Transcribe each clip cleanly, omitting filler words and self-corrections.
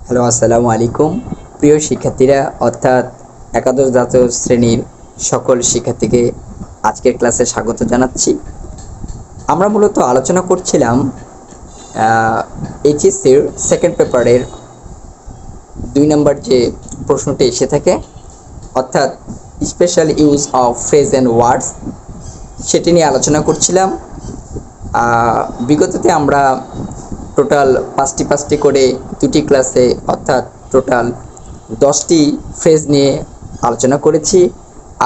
Hello, আসসালামু আলাইকুম। প্রিয় শিক্ষার্থীরা, অর্থাৎ একাদশ দ্বাদশ শ্রেণীর সকল শিক্ষার্থীকে আজকের ক্লাসে স্বাগত জানাচ্ছি। আমরা মূলত আলোচনা করছিলাম এইচএসসির সেকেন্ড পেপারের 2 নম্বর যে প্রশ্নটি এসে থাকে, অর্থাৎ special use of phrase and words, সেটি নিয়ে আলোচনা করছিলাম। বিগততে আমরা টোটাল পাঁচটি করে দুটি ক্লাসে অর্থাৎ টোটাল 10টি ফ্রেজ নিয়ে আলোচনা করেছি।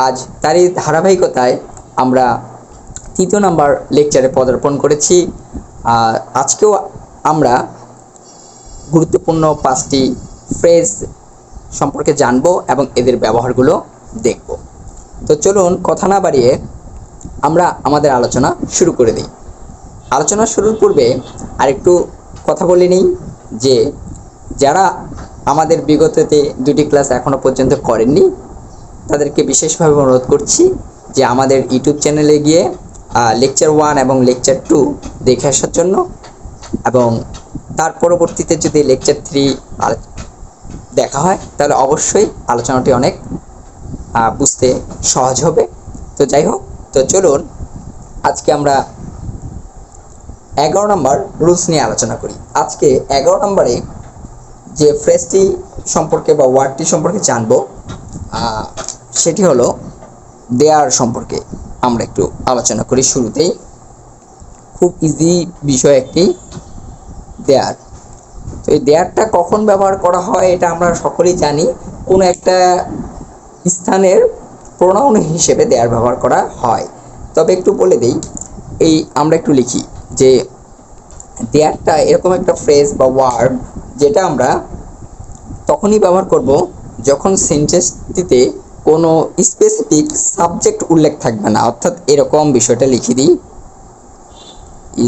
আজ তারই ধারাবাহিকতায় আমরা 3 নম্বর লেকচারে পদার্পণ করেছি। আজকেও আমরা গুরুত্বপূর্ণ 5টি ফ্রেজ সম্পর্কে জানব এবং এদের ব্যবহারগুলো দেখব। তো চলুন কথা না বাড়িয়ে আমরা আমাদের আলোচনা শুরু করে দিই। আলোচনা শুরুর পূর্বে আরেকটু কথা বলে নিই যে যারা আমাদের বিগততে দুটি ক্লাস এখনও পর্যন্ত করেননি তাদেরকে বিশেষভাবে অনুরোধ করছি যে আমাদের ইউটিউব চ্যানেলে গিয়ে লেকচার 1 এবং লেকচার 2 দেখে আসার জন্য, এবং তার পরবর্তীতে যদি লেকচার 3 দেখা হয় তাহলে অবশ্যই আলোচনাটি অনেক বুঝতে সহজ হবে। তো যাই হোক, তো চলুন আজকে আমরা 11 নম্বর রুলস নিয়ে আলোচনা করি। আজকে 11 নম্বরে যে ফ্রেজটি সম্পর্কে বা ওয়ার্ডটি সম্পর্কে জানবো সেটি হলো দেয়ার সম্পর্কে। আমরা একটু আলোচনা করি শুরুতেই। খুব ইজি বিষয় একটি দেয়ার। তো এই দেয়ারটা কখন ব্যবহার করা হয় এটা আমরা সকলেই জানি। কোনো একটা স্থানের প্রোনাউন হিসেবে দেয়ার ব্যবহার করা হয়। তবে একটু বলে দেই, এই আমরা একটু লিখি যে দেয়ারটা এরকম একটা ফ্রেজ বা ওয়ার্ড যেটা আমরা তখনই ব্যবহার করব যখন সেন্টেন্সটিতে কোনো স্পেসিফিক সাবজেক্ট উল্লেখ থাকবে না। অর্থাৎ এরকম বিষয়টা লিখে দিই,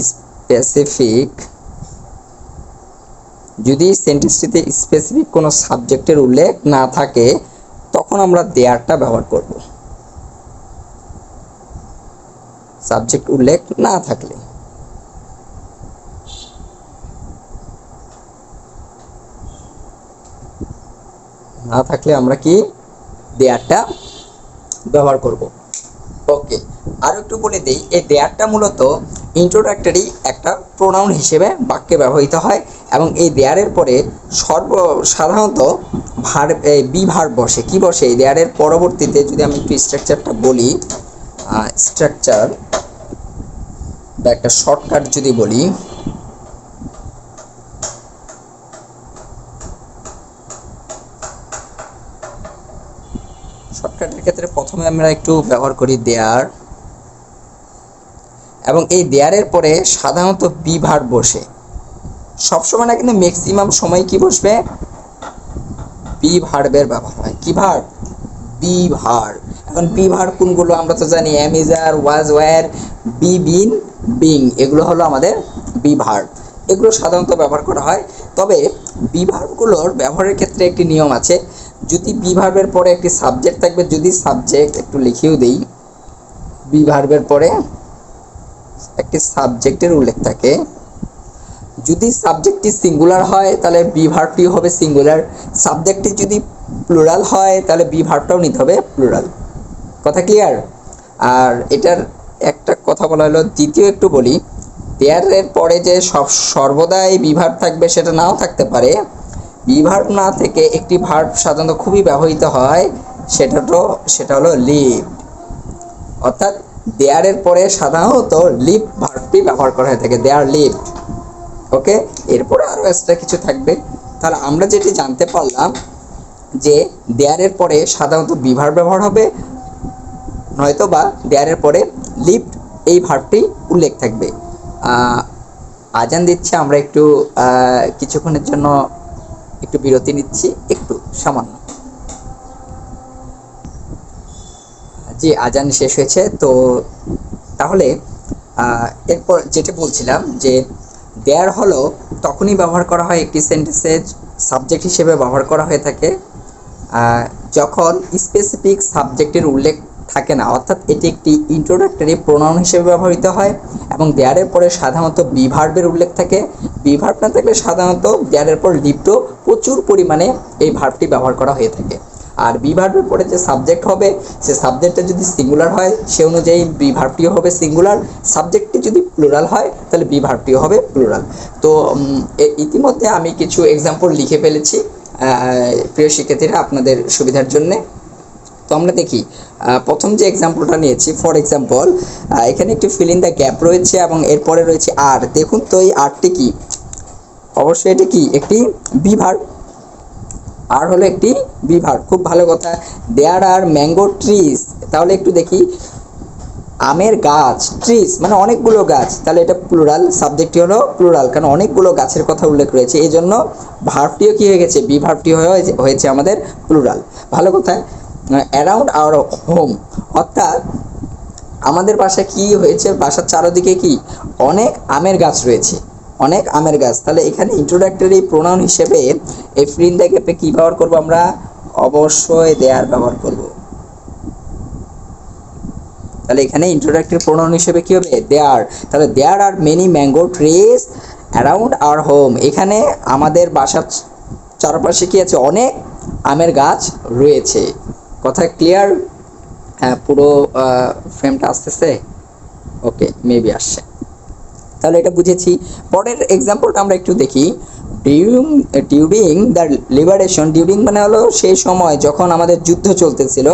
স্পেসিফিক, যদি সেন্টেন্সটিতে স্পেসিফিক কোনো সাবজেক্টের উল্লেখ না থাকে তখন আমরা দেয়ারটা ব্যবহার করব। সাবজেক্ট উল্লেখ না থাকলে আমরা কি দেয়ারটা ব্যবহার করব। ওকে, আর একটু বলে দেই, এই দেয়ারটা মূলত ইন্ট্রোডাক্টরি একটা প্রোনাউন হিসেবে বাক্যে ব্যবহৃত হয় এবং এই দেয়ারের পরে সাধারণত বি ভার্ব বসে। কি বসে? এই দেয়ারের পরবর্তীতে যদি আমি একটু স্ট্রাকচারটা বলি, স্ট্রাকচার বা একটা শর্টকাট যদি বলি, শর্টকাটের ক্ষেত্রে প্রথমে আমরা একটু ব্যবহার করি দেয়ার, এবং এই দেয়ারের পরে সাধারণত বি ভার্ব বসে। সবসময় না, কিন্তু ম্যাক্সিমাম সময় কি বসবে? বি ভার্বের ব্যবহার হয়। কি ভার্ব? Be verb. এখন বি ভার্ব কোনগুলো? আমরা তো জানি am, is, are, was, were, be, been, being, এগুলো হলো আমাদের বি ভার্ব। এগুলো সাধারণত ব্যবহার করা হয়। তবে বি ভার্বগুলোর ব্যবহারের ক্ষেত্রে একটি নিয়ম আছে। যদি বি ভার্বের পরে একটি সাবজেক্ট থাকবে, যদি সাবজেক্ট একটু লিখেও দেই, বি ভার্বের পরে একটি সাবজেক্টের উল্লেখ থাকে, যদি সাবজেক্টটি সিঙ্গুলার হয় তাহলে বি ভার্বটি হবে সিঙ্গুলার। সাবজেক্টটি যদি প্লুরাল হয় তাহলে বি ভার্বটাও নিতে হবে প্লুরাল। কথা ক্লিয়ার? আর এটার একটা কথা বলা হলো, দ্বিতীয় একটু বলি, দেয়ারের পরে যে সর্বদাই বি ভার্ব থাকবে সেটা নাও থাকতে পারে। বি ভার্ব না থেকে একটি ভার্ব সাধারণত খুবই ব্যবহৃত হয়, সেটা হলো লিভ। অর্থাৎ দেয়ারের পরে সাধারণত লিভ ভার্বটি ব্যবহার করা হয়ে থাকে, দেয়ার লিভ। ওকে, এরপরে আরও এক্সট্রা কিছু থাকবে। তাহলে আমরা যেটি জানতে পারলাম যে দেয়ারের পরে সাধারণত বি ভার্ব ব্যবহার হবে, নয়তো বা দেয়ারের পরে লিভ এই ভার্বটি উল্লেখ থাকবে। আজান দিচ্ছে, আমরা একটু কিছুক্ষণের জন্য একটু বিরতি নিচ্ছি, একটু সামান্য। জি, আজান শেষ হয়েছে। তো তাহলে এরপর যেটা বলছিলাম যে দেয়ার হলো তখনই ব্যবহার করা হয় একটি সেন্টেন্সে সাবজেক্ট হিসেবে ব্যবহার করা হয়ে থাকে যখন স্পেসিফিক সাবজেক্টের উল্লেখ থাকে না, অর্থাৎ এটি একটি ইন্ট্রোডাক্টরি প্রোনাউন হিসেবে ব্যবহৃত হয় এবং দেয়ারের পরে সাধারণত বি ভার্বের উল্লেখ থাকে। বি ভার্ব না থাকলে সাধারণত দেয়ারের পর লিপ্ত প্রচুর পরিমাণে এই ভার্বটি ব্যবহার করা হয়ে থাকে। আর বি ভার্বের পরে যে সাবজেক্ট হবে সে সাবজেক্টটা যদি সিঙ্গুলার হয় সে অনুযায়ী বি ভার্বটিও হবে সিঙ্গুলার, সাবজেক্টটি যদি প্লুরাল হয় তাহলে বি ভার্বটিও হবে প্লুরাল। তো ইতিমধ্যে আমি কিছু এক্সাম্পল লিখে ফেলেছি প্রিয় শিক্ষার্থীরা আপনাদের সুবিধার জন্যে। তো আমরা দেখি প্রথম যে এক্সাম্পলটা নিয়েছি, ফর এক্সাম্পল এখানে একটি ফিল ইন দ্য গ্যাপ রয়েছে এবং এরপরে রয়েছে আর। দেখুন তো এই আরটি কি, অবশ্যই এটি কি একটি বি ভার্ব, আর হলো একটি বি ভার্ব, খুব ভালো কথা। দেয়ার আর ম্যাঙ্গো ট্রিজ, তাহলে একটু দেখি আমের গাছ, ট্রিজ মানে অনেকগুলো গাছ, তাহলে এটা প্লুরাল, সাবজেক্টটি হলো প্লুরাল কারণ অনেকগুলো গাছের কথা উল্লেখ রয়েছে, এই জন্য ভার্বটিও কি হয়ে গেছে, বি ভার্বটি হয়েছে আমাদের প্লুরাল। ভালো কথা। অ্যারাউন্ড আওয়ার হোম, অর্থাৎ আমাদের বাসায় কি হয়েছে, বাসার চারদিকে কি অনেক আমের গাছ রয়েছে, অনেক আমের গাছ। তাহলে এখানে ইন্ট্রোডাক্টরি প্রোনাউন হিসেবে এই ফিল ইন দ্য গ্যাপে কি ব্যবহার করব আমরা, অবশ্যই দেয়ার ব্যবহার করব। তাহলে এখানে ইন্ট্রোডাক্টরি প্রোনাউন হিসেবে কি হবে, দেয়ার। তাহলে there are many mango trees around our home, এখানে আমাদের বাসার চারপাশে কি আছে, অনেক আমের গাছ রয়েছে। কথা ক্লিয়ার? হ্যাঁ, পুরো ফ্রেমটা আসতেছে? ওকে, মেবি আসছে। তাহলে এটা বুঝেছি। পরের এক্সাম্পলটা আমরা একটু দেখি। ডিউরিং দ্য লিবারেশন, ডিউরিং মানে হলো সেই সময় যখন আমাদের যুদ্ধ চলতেছিল।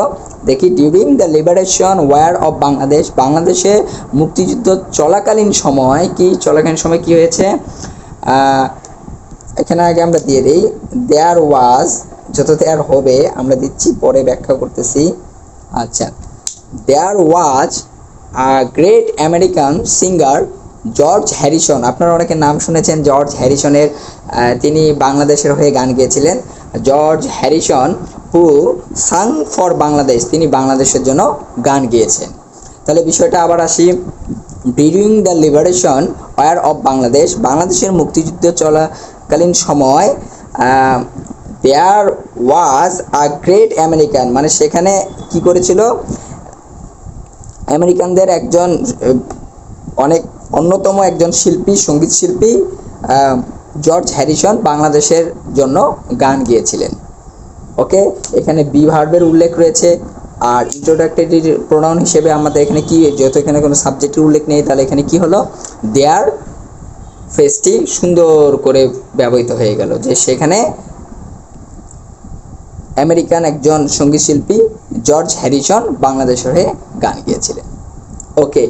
দেখি during the liberation war of Bangladesh, বাংলাদেশে মুক্তিযুদ্ধ চলাকালীন সময় কি হয়েছে, এখানে আগে আমরা দিয়ে দিই দেয়ার ওয়াজ, যত দেয়ার হবে আমরা দিচ্ছি, পরে ব্যাখ্যা করতেছি। আচ্ছা, there was a great American singer George Harrison, আপনারা অনেকে নাম শুনেছেন জর্জ হ্যারিসনের, তিনি বাংলাদেশের হয়ে গান গেয়েছিলেন। George Harrison who sang for Bangladesh, তিনি বাংলাদেশের জন্য গান গেয়েছেন। তাহলে বিষয়টা আবার আসি, during the liberation war of Bangladesh, বাংলাদেশের মুক্তিযুদ্ধ চলাকালীন সময় দেয়ার ওয়াজ আ গ্রেট আমেরিকান, মানে সেখানে কি করেছিল, আমেরিকানদের একজন অনেক অন্যতম একজন শিল্পী, সঙ্গীত শিল্পী জর্জ হ্যারিসন বাংলাদেশের জন্য গান গেয়েছিলেন। ওকে, এখানে বি ভার্বের উল্লেখ রয়েছে। আর ইন্ট্রোডাক্টরি প্রোনাউন হিসেবে আমাদের এখানে কি, যেহেতু এখানে কোনো সাবজেক্টের উল্লেখ নেই তাহলে এখানে কি হলো, দেয়ার ফেসটি সুন্দর করে ব্যবহৃত হয়ে গেল, যে সেখানে আমেরিকান একজন সঙ্গীত শিল্পী জর্জ হ্যারিসন বাংলাদেশের হয়ে গান গেয়েছিলেন। ওকে,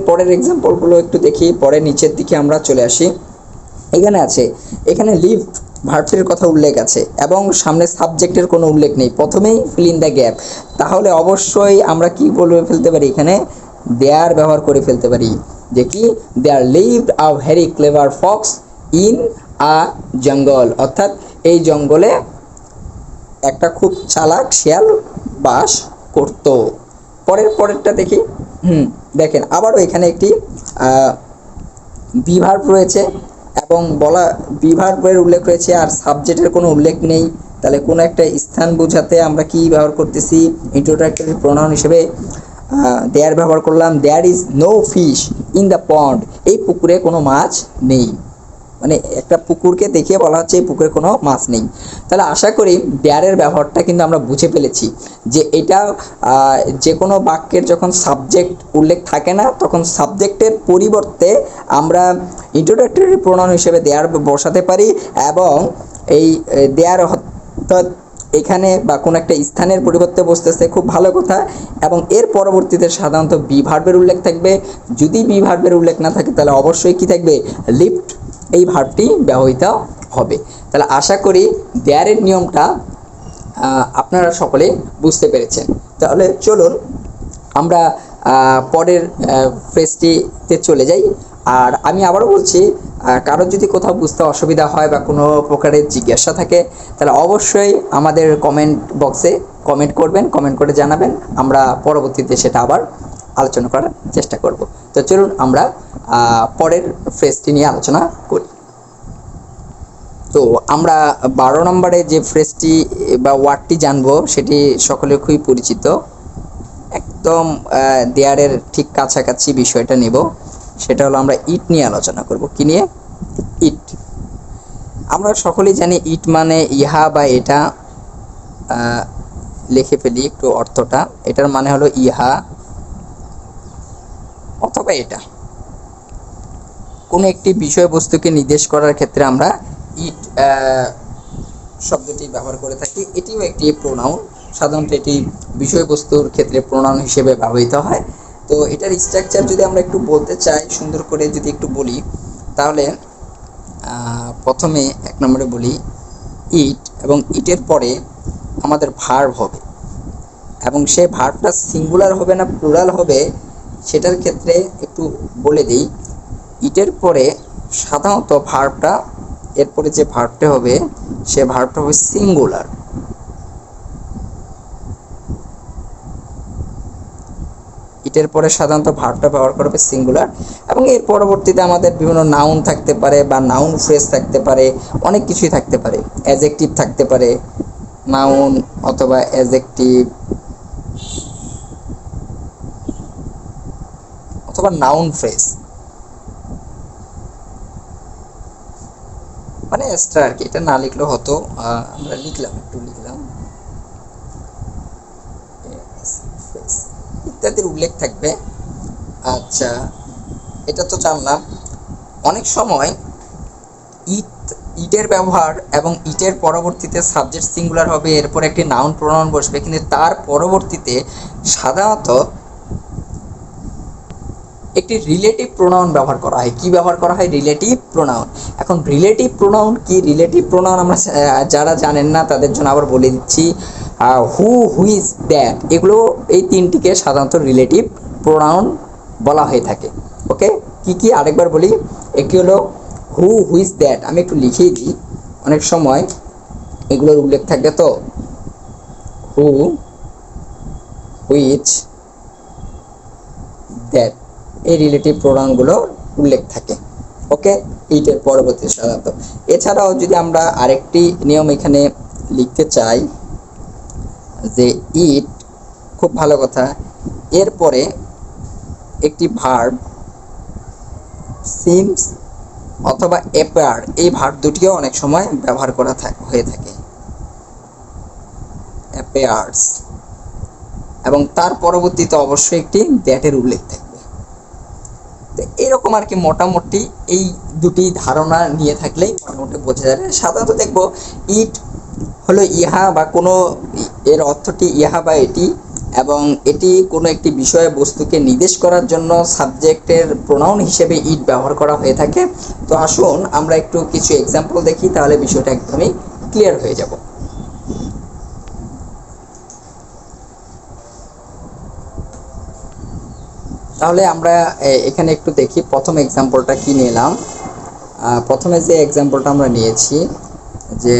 পরের এক্সাম্পলগুলো একটু দেখি, পরে নিচের দিকে আমরা চলে আসি। এখানে আছে, এখানে লিভ ভার্বটির কথা উল্লেখ আছে এবং সামনে সাবজেক্টের কোনো উল্লেখ নেই, প্রথমেই ফিল ইন দ্য গ্যাপ, তাহলে অবশ্যই আমরা কি বলে ফেলতে পারি, এখানে দেয়ার ব্যবহার করে ফেলতে পারি, যে কি there lived a very clever fox in a jungle, অর্থাৎ এই জঙ্গলে একটা খুব চালাক শিয়াল বাস করত। পরেরটা দেখি। দেখেন আবারও এখানে একটি বি ভার্ব রয়েছে এবং বি ভার্বের উল্লেখ রয়েছে আর সাবজেক্টের কোনো উল্লেখ নেই, তাহলে কোনো একটা স্থান বোঝাতে আমরা কি ব্যবহার করতেছি, ইন্ট্রোডাক্টরি প্রোনাউন হিসেবে দেয়ার ব্যবহার করলাম। There is no fish in the pond, এই পুকুরে কোনো মাছ নেই, মানে একটা পুকুরকে দেখিয়ে বলা হচ্ছে এই পুকুরে কোনো মাছ নেই। তাহলে আশা করি দেয়ারের ব্যবহারটা কিন্তু আমরা বুঝে ফেলেছি, যে এটা যে কোনো বাক্যের যখন সাবজেক্ট উল্লেখ থাকে না তখন সাবজেক্টের পরিবর্তে আমরা ইন্ট্রোডাক্টরি প্রোনাউন হিসেবে দেয়ার বসাতে পারি, এবং এই দেয়ার অর্থাৎ এখানে বা কোনো একটা স্থানের পরিবর্তে বসতেছে, খুব ভালো কথা। এবং এর পরবর্তীতে সাধারণত বি ভার্বের উল্লেখ থাকবে, যদি বি ভার্বের উল্লেখ না থাকে তাহলে অবশ্যই কি থাকবে, লিফট এই ভার্বটি ব্যবহৃত হবে। তাহলে আশা করি দেয়ারের নিয়মটা আপনারা সকলে বুঝতে পেরেছেন। তাহলে চলুন আমরা পরের ফ্রেজটিতে চলে যাই। আর আমি আবারও বলছি, কারোর যদি কোথাও বুঝতে অসুবিধা হয় বা কোনো প্রকারের জিজ্ঞাসা থাকে তাহলে অবশ্যই আমাদের কমেন্ট বক্সে কমেন্ট করবেন, কমেন্ট করে জানাবেন, আমরা পরবর্তীতে সেটা আবার আলোচনা করার চেষ্টা করব। তো চলুন আমরা পরের ফ্রেজটি নিয়ে আলোচনা করি। তো আমরা 12 নম্বরে যে ফ্রেজটি বা ওয়ার্ডটি জানবো সেটি সকলের খুবই পরিচিত, একদম একদম দেয়ারের ঠিক কাছাকাছি বিষয়টা নেব, সেটা হলো আমরা ইট নিয়ে আলোচনা করব। কি নিয়ে? ইট। আমরা সকলেই জানি ইট মানে ইহা বা এটা। লিখে ফেলি একটু অর্থটা। এটার মানে হলো ইহা অথবা এটা। কোনো একটি বিষয়বস্তুকে নির্দেশ করার ক্ষেত্রে আমরা ইট শব্দটি ব্যবহার করে থাকি। এটিও একটি প্রোনাউন। সাধারণত এটি বিষয়বস্তুর ক্ষেত্রে প্রোনাউন হিসেবে ব্যবহৃত হয়। তো এটার স্ট্রাকচার যদি আমরা একটু বলতে চাই, সুন্দর করে যদি একটু বলি, তাহলে প্রথমে 1 নম্বরে বলি ইট, এবং ইটের পরে আমাদের ভার্ব হবে, এবং সে ভার্বটা সিঙ্গুলার হবে না প্লুরাল হবে সেটার ক্ষেত্রে একটু বলে দিই। ইটের পরে সাধারণত ভার্বটা, এরপরে যে ভার্বটা হবে সে ভার্বটা হবে সিঙ্গুলার। ইটের পরে সাধারণত ভার্বটা ব্যবহার করা হবে সিঙ্গুলার, এবং এর পরবর্তীতে আমাদের বিভিন্ন নাউন থাকতে পারে বা নাউন ফ্রেজ থাকতে পারে, অনেক কিছুই থাকতে পারে। অ্যাডজেক্টিভ থাকতে পারে, নাউন অথবা অ্যাডজেক্টিভ অথবা নাউন ফ্রেজ, মানে এক্সট্রা আর কি। এটা না লিখলেও হতো, আমরা লিখলাম, একটু লিখলাম, ইত্যাদির উল্লেখ থাকবে। আচ্ছা, এটা তো জানলাম। অনেক সময় ইটের ব্যবহার এবং ইটের পরবর্তীতে সাবজেক্ট সিঙ্গুলার হবে, এরপর একটি নাউন প্রোনাউন বসবে, কিন্তু তার পরবর্তীতে সাধারণত একটি রিলেটিভ প্রোনাউন ব্যবহার করা হয়। কি ব্যবহার করা হয়? Relative pronoun. এখন রিলেটিভ প্রোনাউন কি? রিলেটিভ প্রোনাউন আমরা যারা জানেন না তাদের জন্য আবার বলে দিচ্ছি, হু, হুইজ, দ্যাট, এগুলো, এই তিনটিকে সাধারণত রিলেটিভ প্রোনাউন বলা হয়ে থাকে। ওকে, কি কি আরেকবার বলি। একটি হলো হু, হুইজ, দ্যাট। আমি একটু লিখিয়ে দিই, অনেক সময় এগুলোর উল্লেখ থাকবে। তো হু, হুইচ, দ্যাট, এই রিলেটিভ প্রোনাউনগুলো উল্লেখ থাকে। ওকে, ইটের পরবর্তী সাধারণত। এছাড়াও যদি আমরা আরেকটি নিয়ম এখানে লিখতে চাই যে ইট, খুব ভালো কথা, এরপরে একটি ভার্ব সিমস অথবা অ্যাপিয়ার, এই ভার্ব দুটিও অনেক সময় ব্যবহার করা হয়ে থাকে, অ্যাপিয়ার্স, এবং তার পরবর্তীতে অবশ্যই একটি দ্যাটের উল্লেখ থাকবে। তো এরকম আর কি, মোটামুটি এই দুটি ধারণা নিয়ে থাকলেই মোটামুটি বোঝা যাবে। সাধারণত দেখবো ইট হলো ইহা বা কোনো, এর অর্থটি ইহা বা এটি, এবং এটি কোনো একটি বিষয় বস্তুকে নির্দেশ করার জন্য সাবজেক্টের প্রোনাউন হিসেবে ইট ব্যবহার করা হয়ে থাকে। তো আসুন আমরা একটু কিছু এক্সাম্পল দেখি, তাহলে বিষয়টা একদমই ক্লিয়ার হয়ে যাব। তাহলে আমরা এখানে একটু দেখি প্রথম এক্সাম্পলটা কি নিলাম। প্রথমে যে এক্সাম্পলটা আমরা নিয়েছি, যে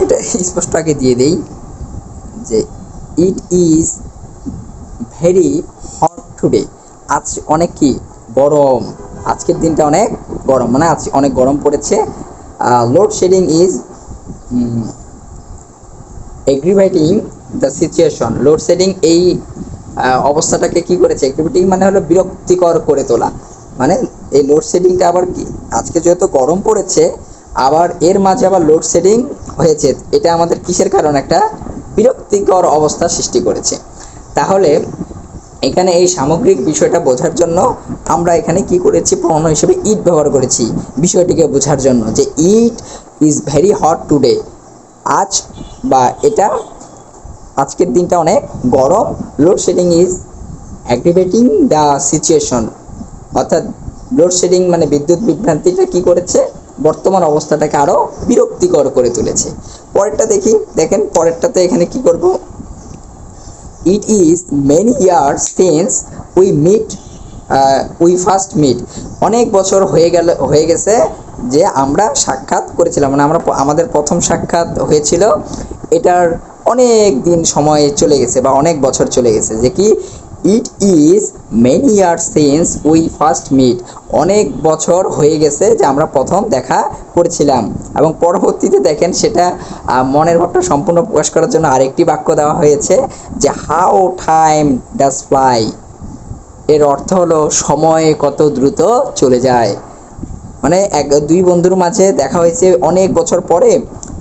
এটা স্পষ্ট আগে দিয়ে দেই যে it is very hot today. আজ অনেক কি গরম, আজকের দিনটা অনেক গরম, মানে আজ অনেক গরম পড়েছে। Load shedding is aggravating the situation. Load shedding এই অবস্থাটাকে কি করেছে? এগ্রিভেটিং মানে হলো বিরক্তিকর করে তোলা। মানে এই লোডশেডিংটা আবার কি, আজকে যেহেতু গরম পড়েছে, আবার এর মাঝে আবার লোডশেডিং হয়েছে, এটা আমাদের কিসের কারণ? একটা বিরক্তিকর অবস্থা সৃষ্টি করেছে। তাহলে এখানে এই সামগ্রিক বিষয়টা বোঝার জন্য আমরা এখানে কি করেছি? প্রণয় হিসেবে ইট ব্যবহার করেছি বিষয়টিকে বোঝার জন্য, যে it is very hot today. আজ বা এটা, আজকের দিনটা অনেক গরম। লোডশেডিং ইজ অ্যাগ্রিভেটিং দ্য সিচুয়েশন, অর্থাৎ লোডশেডিং মানে বিদ্যুৎ বিভ্রান্তিটা কি করেছে? বর্তমান অবস্থাটাকে আরও বিরক্তিকর করে তুলেছে। পরেরটা দেখি, দেখেন পরেরটাতে এখানে কি করব? It is many years since we first meet. অনেক বছর হয়ে গেছে যে আমরা সাক্ষাৎ করেছিলাম, মানে আমাদের প্রথম সাক্ষাৎ হয়েছিল, এটার অনেক দিন সময় চলে গেছে বা অনেক বছর চলে গেছে। যে কি it is many years since we first meet, অনেক বছর হয়ে গেছে যে আমরা প্রথম দেখা করেছিলাম। এবং পরবর্তীতে দেখেন সেটা মনের ভাবটা সম্পূর্ণ প্রকাশ করার জন্য আরেকটি বাক্য দেওয়া হয়েছে যে হাউ টাইম ডাজ ফ্লাই, এর অর্থ হলো সময় কত দ্রুত চলে যায়। মানে দুই বন্ধুর মাঝে দেখা হয়েছে অনেক বছর পরে,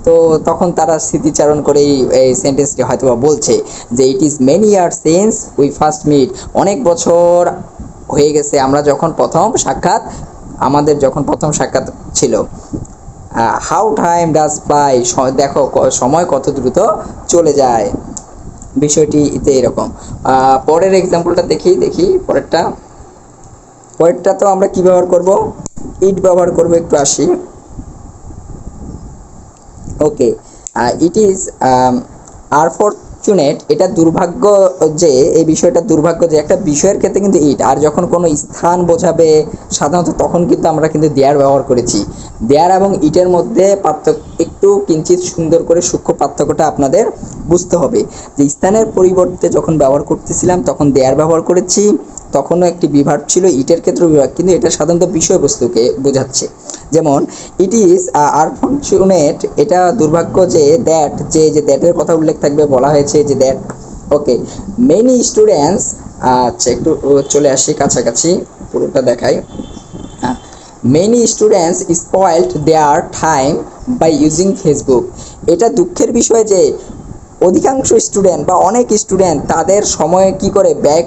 তো তখন তারা স্মৃতিচারণ করে এই সেন্টেন্সটি হয়তো বলছে যে it is many years since we first meet, অনেক বছর হয়ে গেছে আমরা যখন আমাদের যখন প্রথম সাক্ষাৎ ছিল। হাউ টাইম ডাজ ফ্লাই, দেখো সময় কত দ্রুত চলে যায়, বিষয়টিতে এরকম। পরের এক্সাম্পলটা দেখি পরেরটা তো আমরা কি ব্যবহার করব, ইট ব্যবহার করব, একটু আসি। ওকে, ইট ইজ আনফরচুনেট, এটা দুর্ভাগ্য যে, এই বিষয়টা দুর্ভাগ্য যে একটা বিষয়ের ক্ষেত্রে কিন্তু ইট, আর যখন কোনো স্থান বোঝাবে সাধারণত তখন কিন্তু আমরা কিন্তু দেয়ার ব্যবহার করেছি। দেয়ার এবং ইটের মধ্যে পার্থক্য একটু কিঞ্চিত সুন্দর করে সূক্ষ্ম পার্থক্যটা আপনাদের বুঝতে হবে। যে স্থানের পরিবর্তে যখন ব্যবহার করতেছিলাম তখন দেয়ার ব্যবহার করেছি, তখনও একটি বিভাগ ছিল, ইটের ক্ষেত্রে বিভাগ, কিন্তু এটা সাধারণত বিষয়বস্তুকে বোঝাচ্ছে। যেমন ইট ইজ আনফরচুনেট, এটা দুর্ভাগ্য যে দ্যাটের কথা উল্লেখ থাকবে, বলা হয়েছে যে দ্যাট। ওকে, মেনি স্টুডেন্টস, আচ্ছা একটু চলে আসি কাছাকাছি, পুরোটা দেখাই। Many students spoiled their time by using Facebook, এটা দুঃখের বিষয় যে অধিকাংশ স্টুডেন্ট বা অনেক স্টুডেন্ট তাদের সময় কিভাবে ব্যয়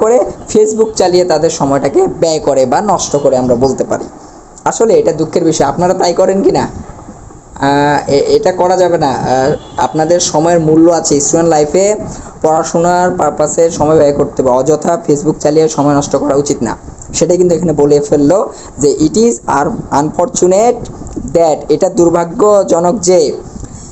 করে, ফেসবুক চালিয়ে তাদের সময়টাকে ব্যয় করে বা নষ্ট করে আমরা বলতে পারি। আসলে এটা দুঃখের বিষয়, আপনারা তাই করেন কি না? এটা করা যাবে না। আপনাদের সময়ের মূল্য আছে, স্টুডেন্ট লাইফে পড়াশোনার পারপাসে সময় ব্যয় করতে হবে, অযথা ফেসবুক চালিয়ে সময় নষ্ট করা উচিত না। সেটাই কিন্তু এখানে বলে ফেললো যে ইট ইজ আনফরচুনেট দ্যাট, এটা দুর্ভাগ্যজনক যে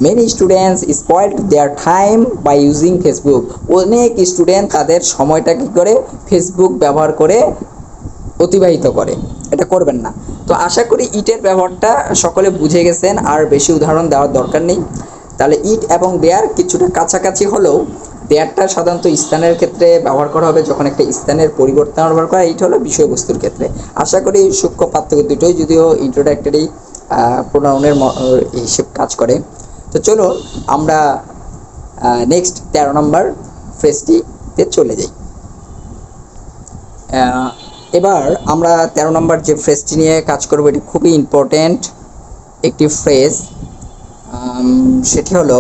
many students spoiled their time by using Facebook, অনেক স্টুডেন্ট তাদের সময়টা কী করে, ফেসবুক ব্যবহার করে অতিবাহিত করে। এটা করবেন না। তো আশা করি ইটের ব্যবহারটা সকলে বুঝে গেছেন, আর বেশি উদাহরণ দেওয়ার দরকার নেই। তাহলে ইট এবং দেয়ার কিছুটা কাছাকাছি হলেও দেয়ারটা সাধারণত স্থানের ক্ষেত্রে ব্যবহার করা হবে, যখন একটা স্থানের পরিবর্তন ব্যবহার করা, ইট হলো বিষয়বস্তুর ক্ষেত্রে। আশা করি সূক্ষ্ম পার্থক্য দুটোই যদিও ইন্ট্রোডাক্টরি প্রোনাউনের হিসেব কাজ করে। তো চলো আমরা নেক্সট 13 নম্বর ফ্রেজটিতে চলে যাই। এবার আমরা 13 নম্বর যে ফ্রেজটি নিয়ে কাজ করব, এটি খুবই ইম্পর্টেন্ট একটি ফ্রেজ, সেটি হলো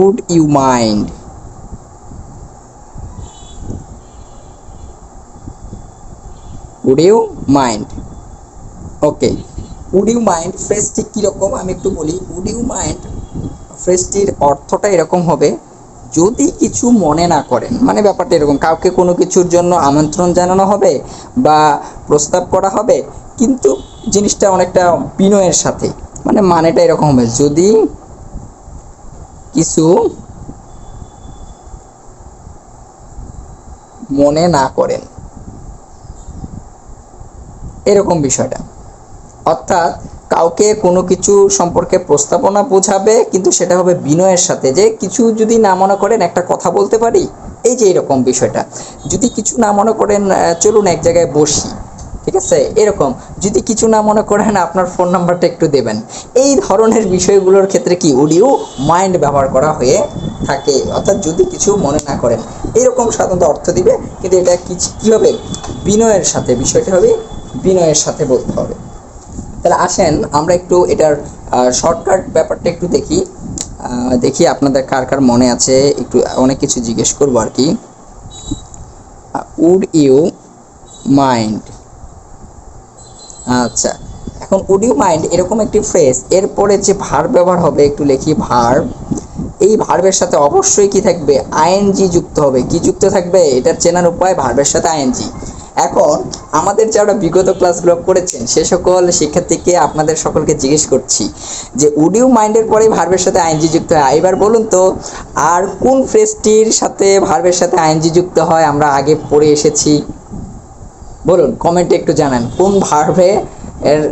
would you mind. Would you mind, okay. Would you mind ফ্রেজটি কীরকম আমি একটু বলি। উড ইউ মাইন্ড ফ্রেজটির অর্থটা এরকম হবে, যদি কিছু মনে না করেন, মানে ব্যাপারটা এরকম, কাউকে কোনো কিছুর জন্য আমন্ত্রণ জানানো হবে বা প্রস্তাব করা হবে, কিন্তু জিনিসটা অনেকটা বিনয়ের সাথে, মানেটা এরকম হবে, যদি কিছু মনে না করেন, এরকম বিষয়টা। অর্থাৎ কাউকে কোনো কিছু সম্পর্কে প্রস্তাবনা বোঝাবে, কিন্তু সেটা হবে বিনয়ের সাথে, যে কিছু যদি না মনে করেন একটা কথা বলতে পারি, এই যে এরকম বিষয়টা। যদি কিছু না মনে করেন চলুন এক জায়গায় বসি, ঠিক আছে, এরকম। যদি কিছু না মনে করেন আপনার ফোন নাম্বারটা একটু দেবেন, এই ধরনের বিষয়গুলোর ক্ষেত্রে কি উড ইউ মাইন্ড ব্যবহার করা হয়ে থাকে। অর্থাৎ যদি কিছু মনে না করেন, এরকম সাধারণত অর্থ দিবে, কিন্তু এটা কী হবে, বিনয়ের সাথে, বিষয়টা হবে বিনয়ের সাথে বলতে হবে। তাহলে আসেন আমরা একটু এটার শর্টকাট ব্যাপারটা একটু দেখি আপনাদের কার কার মনে আছে, একটু অনেক কিছু জিজ্ঞেস করবো আর কি। উড ইউ মাইন্ড, আচ্ছা, এখন উড ইউ মাইন্ড এরকম একটি ফ্রেজ, এরপরে যে ভার্ব ব্যবহার হবে একটু লিখি, ভার্ব। এই ভার্বের সাথে অবশ্যই কি থাকবে, আইএনজি যুক্ত হবে। কি যুক্ত থাকবে, এটার চেনার উপায়, ভার্বের সাথে আইএনজি। এখন আমাদের যারা বিগত ক্লাসগুলো করেছেন সে সকল শিক্ষার্থীকে আপনাদের সকলকে জিজ্ঞেস করছি যে উড ইউ মাইন্ডের পরে ভার্বের সাথে আইএনজি যুক্ত হয়, এবার বলুন তো আর কোন ফ্রেজটির সাথে ভার্বের সাথে আইএনজি যুক্ত হয়, আমরা আগে পড়ে এসেছি, বলুন কমেন্টে একটু জানান কোন ভার্বে এর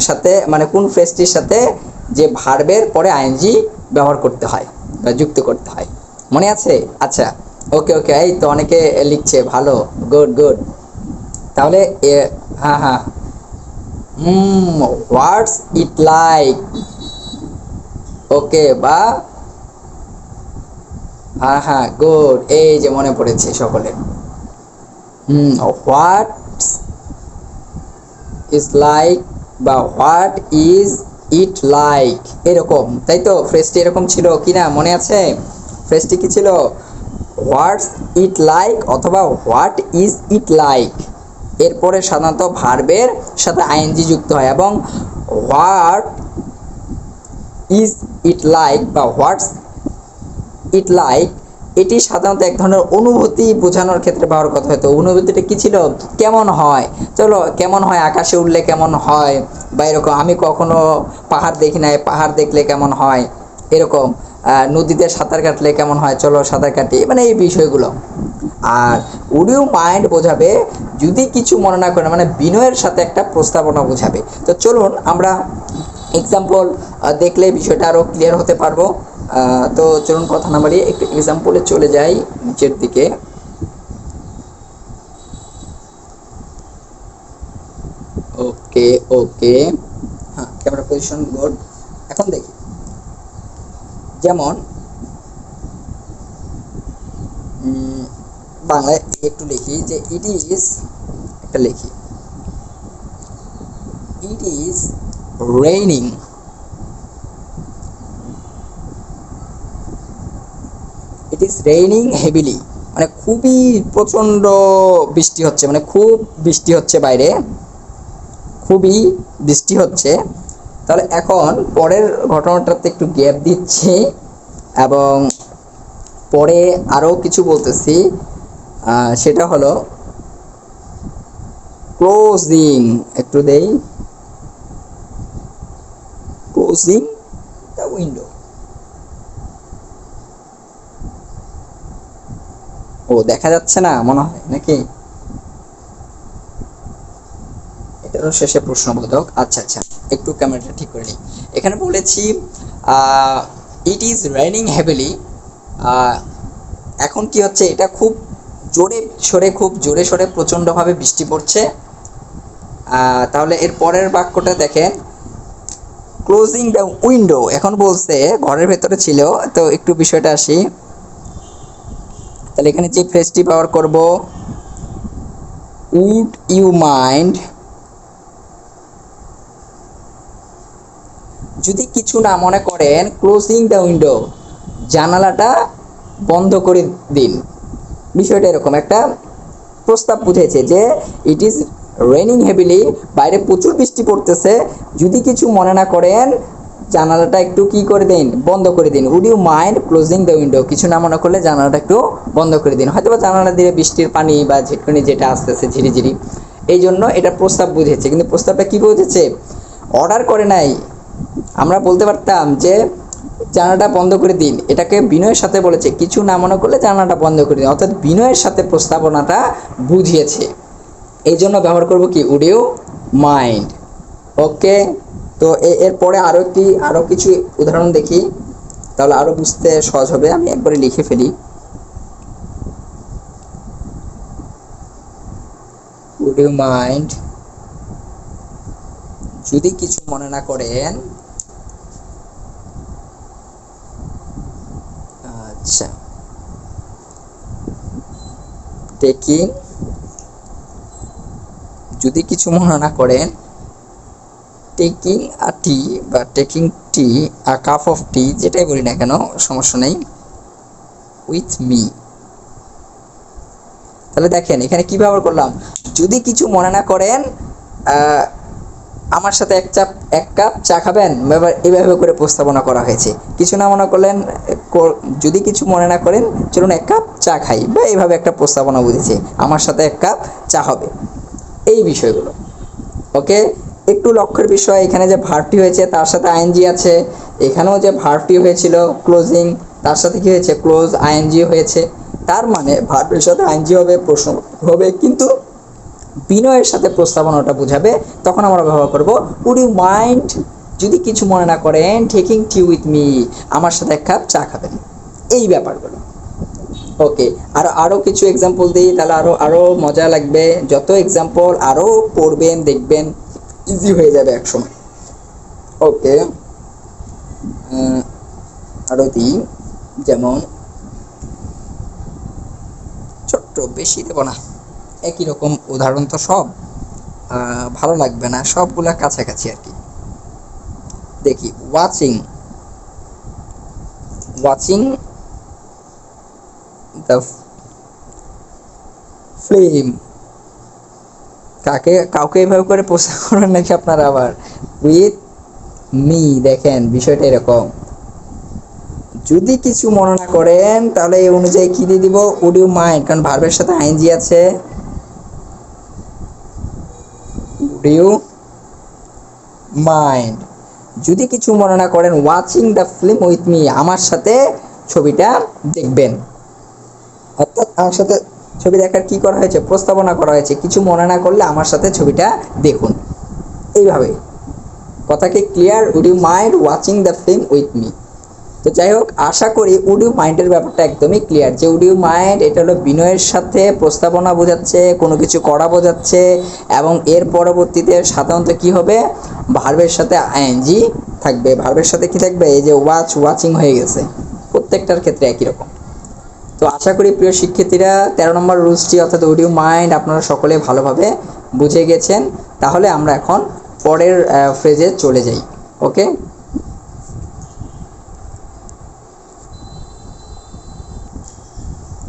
সাথে, কোন ফ্রেজটির সাথে যে ভার্বের পরে আইএনজি ব্যবহার করতে হয় বা যুক্ত করতে হয়। মনে আছে? আচ্ছা, ওকে ওকে, এই তো অনেকে লিখছে, ভালো, গুড গুড। তাহলে হ্যাঁ হ্যাঁ, হোয়াটস ইট লাইক, ওকে, বা হ্যাঁ হ্যাঁ, গুড, এই যে মনে পড়েছে সকলের। হোয়াটস ইজ লাইক বা হোয়াট ইজ ইট লাইক, এরকম, তাই তো? ফ্রেজটি এরকম ছিল কি না, মনে আছে? ফ্রেজটি কি ছিল? হোয়াটস ইট লাইক অথবা হোয়াট ইজ ইট লাইক, এরপরে সাধারণত ভার্বের সাথে আইএনজি যুক্ত হয়, এবং হোয়াট ইজ ইট লাইক বা হোয়াটস ইট লাইক এটি সাধারণত এক ধরনের অনুভূতি বোঝানোর ক্ষেত্রে ব্যবহার করতে হতো। অনুভূতিটা কি ছিল? কেমন হয়, চলো কেমন হয়, আকাশে উঠলে কেমন হয়, বা এরকম, আমি কখনো পাহাড় দেখি নাই, পাহাড় দেখলে কেমন হয়, এরকম, নদীতে সাঁতার কাটলে কেমন হয়, চলো সাঁতার কাটি, মানে এই বিষয়গুলো। আর উড ইউ মাইন্ড বোঝাবে যদি কিছু মনে না করে, মানে বিনয়ের সাথে একটা প্রস্তাবনা বোঝাবে। তো চলুন আমরা এক্সাম্পল দেখলে বিষয়টা আরও ক্লিয়ার হতে পারবো। তো চলুন কথা না বাড়িয়ে একটু এক্সাম্পলে চলে যাই নিচের দিকে। ওকে ওকে, হ্যাঁ, ক্যামেরা পজিশন গুড। এখন দেখি, যেমন বাংলায় একটু লিখি যে ইট ইজ, একটা লিখি, it is raining, it is raining heavily, মানে খুবই প্রচণ্ড বৃষ্টি হচ্ছে, মানে খুব বৃষ্টি হচ্ছে বাইরে, খুবই বৃষ্টি হচ্ছে। তাহলে এখন পরের ঘটনাটাতে একটু গ্যাপ দিচ্ছি এবং পরে আরও কিছু বলতেছি, সেটা হলো ক্লোজিং, একটু দেই, ক্লোজিং দ্য উইন্ডো। ও, দেখা যাচ্ছে না মনে হয় নাকি? এটারও শেষে প্রশ্নবোধক। আচ্ছা আচ্ছা, একটু ক্যামেরাটা ঠিক করে নিই। এখানে বলেছি ইট ইজ রেইনিং হেভিলি, এখন কি হচ্ছে, এটা খুব জোরে সরে, খুব জোরে সরে প্রচণ্ডভাবে বৃষ্টি পড়ছে। তাহলে এর পরের বাক্যটা দেখেন, ক্লোজিং দ্য উইন্ডো, এখন বলছে ঘরের ভেতরে ছিল, তো একটু বিষয়টা আসি। তাহলে এখানে যে ফ্রেজটি ব্যবহার করব, উড ইউ মাইন্ড, যদি কিছু না মনে করেন, ক্লোজিং দ্য উইন্ডো, জানালাটা বন্ধ করে দিন। বিষয়টা এরকম একটা প্রস্তাব বুঝেছে যে ইট ইজ রেইনিং হেভিলি, বাইরে প্রচুর বৃষ্টি পড়তেছে, যদি কিছু মনে না করেন জানালাটা একটু কি করে দিন, বন্ধ করে দিন। Would you mind closing the window, কিছু না মনে করলে জানালাটা একটু বন্ধ করে দিন। হয়তো বা জানালা দিয়ে বৃষ্টির পানি বা ঝিটকুনি যেটা আসতেছে ঝিরিঝিরি, এই জন্য এটা প্রস্তাব বুঝেছে, কিন্তু প্রস্তাবটা কি বুঝেছে? অর্ডার করে নাই। আমরা বলতে পারতাম যে জানালাটা বন্ধ করে দিন, এটাকে বিনয়ের সাথে বলেছে, কিছু না মনে করলে জানালাটা বন্ধ করে দিন, অর্থাৎ বিনয়ের সাথে প্রস্তাবনাটা বুঝিয়েছে। এই জন্য ব্যবহার করব কি, উড ইউ মাইন্ড। ওকে, তো এরপরে আরও কিছু উদাহরণ দেখি, তাহলে আরও বুঝতে সহজ হবে। আমি একবারে লিখে ফেলি, উড ইউ মাইন্ড, যদি কিছু মনে না করেন, আচ্ছা, টেকিং, যদি কিছু মনে না করেন, টেকিং আ টি বা taking tea, a cup of tea, যেটাই বলি না কেন সমস্যা নেই, উইথ মি। তাহলে দেখেন এখানে কি ব্যবহার করলাম, যদি কিছু মনে না করেন, আমার সাথে এক কাপ চা খাবেন, এভাবে করে প্রস্তাবনা করা হয়েছে। কিছু না মনে করলেন, যদি কিছু মনে না করেন, চলুন এক কাপ চা খাই, বা এইভাবে একটা প্রস্তাবনা বুঝেছে, আমার সাথে এক কাপ চা হবে, এই বিষয়গুলো। ওকে, একটু লক্ষ্যের বিষয়, এখানে যে ভার্বটি হয়েছে তার সাথে আইএনজি আছে, এখানেও যে ভার্বটি হয়েছিল ক্লোজিং, তার সাথে কি হয়েছে, ক্লোজ আইএনজি হয়েছে, তার মানে ভার্বের সাথে আইএনজি হবে, প্রশ্ন হবে, কিন্তু বিনয়ের সাথে প্রস্তাবনাটা বোঝাবে, তখন আমরা ব্যবহার করব উড ইউ মাইন্ড, যদি কিছু মনে না করেন, টেকিং টি উইথ মি, আমার সাথে এক কাপ চা খাবেন, এই ব্যাপারগুলো। ওকে, আরো আরো কিছু এক্সাম্পল দিই, তাহলে আরো আরো মজা লাগবে। যত এক্সাম্পল আরো পড়বেন দেখবেন ইজি হয়ে যাবে একসময়। ওকে, আরো দিই, যেমন ছোট্ট, বেশি দেব না, একই রকম উদাহরণ তো সব ভালো লাগবে না, সবগুলা কাছাকাছি আর কি। দেখি, ওয়াচিং, ওয়াচিং দ্য ফিল্ম, কাউকে এভাবে করে প্রশ্ন করেন নাকি আপনারা আবার? উইথ মি, দেখেন বিষয়টা এরকম। যদি কিছু মনে না করেন তাহলে এই অনুযায়ী কি দিয়ে দিব, উড ইউ মাইন্ড, কারণ ভার্বের সাথে আইএনজি আছে। উড ইউ মাইন্ড, যদি কিছু মনে না করেন, watching the film with me, আমার সাথে ছবিটা দেখবেন। অর্থাৎ আমার সাথে ছবি দেখার কি করা হয়েছে, প্রস্তাবনা করা হয়েছে। কিছু মনে না করলে আমার সাথে ছবিটা দেখুন, এইভাবে। কথা কি clear? Would you mind watching the film with me. তো যাই হোক, আশা করি উড ইউ মাইন্ডের ব্যাপারটা একদমই ক্লিয়ার, যে উড ইউ মাইন্ড এটা হলো বিনয়ের সাথে প্রস্তাবনা বোঝাচ্ছে, কোনো কিছু করা বোঝাচ্ছে, এবং এর পরবর্তীতে সাধারণত কি হবে, ভার্বের সাথে আইএনজি থাকবে। ভার্বের সাথে কি থাকবে, এই যে ওয়াচ, ওয়াচিং হয়ে গেছে, প্রত্যেকটার ক্ষেত্রে একই রকম। তো আশা করি প্রিয় শিক্ষার্থীরা 13 নম্বর রুলসটি অর্থাৎ উড ইউ মাইন্ড আপনারা সকলে ভালোভাবে বুঝে গেছেন। তাহলে আমরা এখন পরের ফ্রেজে চলে যাই। ওকে,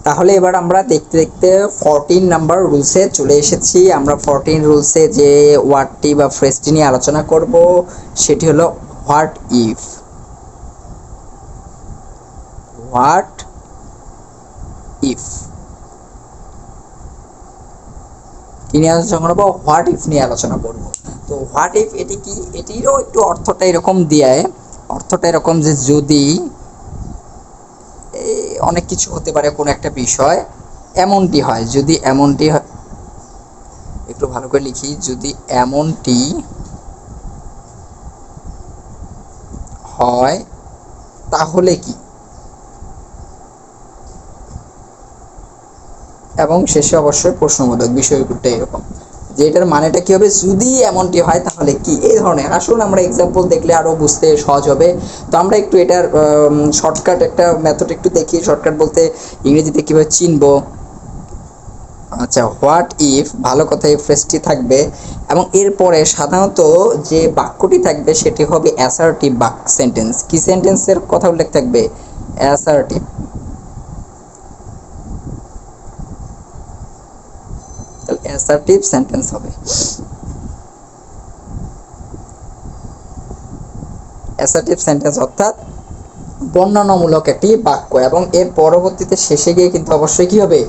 তাহলে এবার আমরা দেখতে দেখতে 14 নাম্বার রুলসে চলে এসেছি। আমরা 14 রুলসে যে ওয়ার্ডটি বা ফ্রেজটি নিয়ে আলোচনা করব সেটি হলো হোয়াট ইফ। হোয়াট ইফ কি নিয়ে আলোচনা করবো? হোয়াট ইফ নিয়ে আলোচনা করব। তো হোয়াট ইফ এটি কি, এটিরও একটু অর্থটা এরকম দিয়ে, অর্থটা এরকম যে যদি, অনেক কিছু হতে পারে কোনো একটা বিষয়, এমনটি হয়, যদি এমনটি হয়, একটু ভালো করে লিখি, যদি এমনটি হয় তাহলে কি, এবং শেষে অবশ্যই প্রশ্নবোধক বিষয়টা এরকম যে এটার মানেটা কি হবে, যদি এমনটি হয় তাহলে কি, এই ধরনের। আসুন আমরা এক্সাম্পল দেখলে আরো বুঝতে সহজ হবে। তো আমরা একটু এটার শর্টকাট একটা মেথড একটু দেখি। শর্টকাট বলতে ইংরেজিতে কিভাবে চিনবো। আচ্ছা, হোয়াট ইফ, ভালো কথা, এই ফ্রেজটি থাকবে এবং এরপরে সাধারণত যে বাক্যটি থাকবে সেটি হবে অ্যাসার্টিভ বাক্য, সেন্টেন্স। কি সেন্টেন্সের কথা উল্লেখ থাকবে? অ্যাসার্টিভ। অ্যাসার্টিভ সেন্টেন্স হবে। অ্যাসার্টিভ সেন্টেন্স অর্থাৎ বর্ণনামূলক একটি বাক্য, এবং এর পরবর্তীতে শেষে গিয়ে কিন্তু অবশ্যই কি হবে,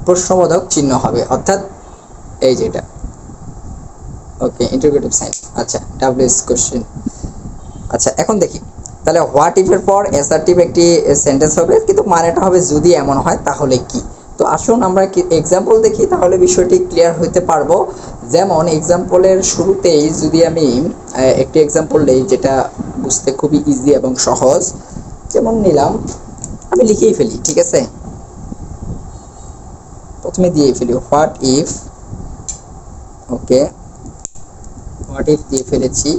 প্রশ্নবোধক চিহ্ন হবে, অর্থাৎ এই যেটা। ওকে, ইন্টারোগেটিভ সাইন। আচ্ছা, ডাব্লিউএস কোশ্চেন। আচ্ছা, এখন দেখি তাহলে হোয়াট ইফ এর পর অ্যাসার্টিভ একটি সেন্টেন্স হবে, কিন্তু মানেটা হবে যদি এমন হয় তাহলে কি। তো আসুন আমরা কি এক্সাম্পল দেখি, তাহলে বিষয়টি ক্লিয়ার হতে পারবো। যেমন এক্সাম্পলের শুরুতেই যদি আমি একটি এক্সাম্পল নেই যেটা বুঝতে খুবই ইজি এবং সহজ, যেমন নিলাম, আমি লিখেই ফেলি, ঠিক আছে, প্রথমে দিয়ে ফেলি what if. Okay, what if দিয়ে ফেলেছি,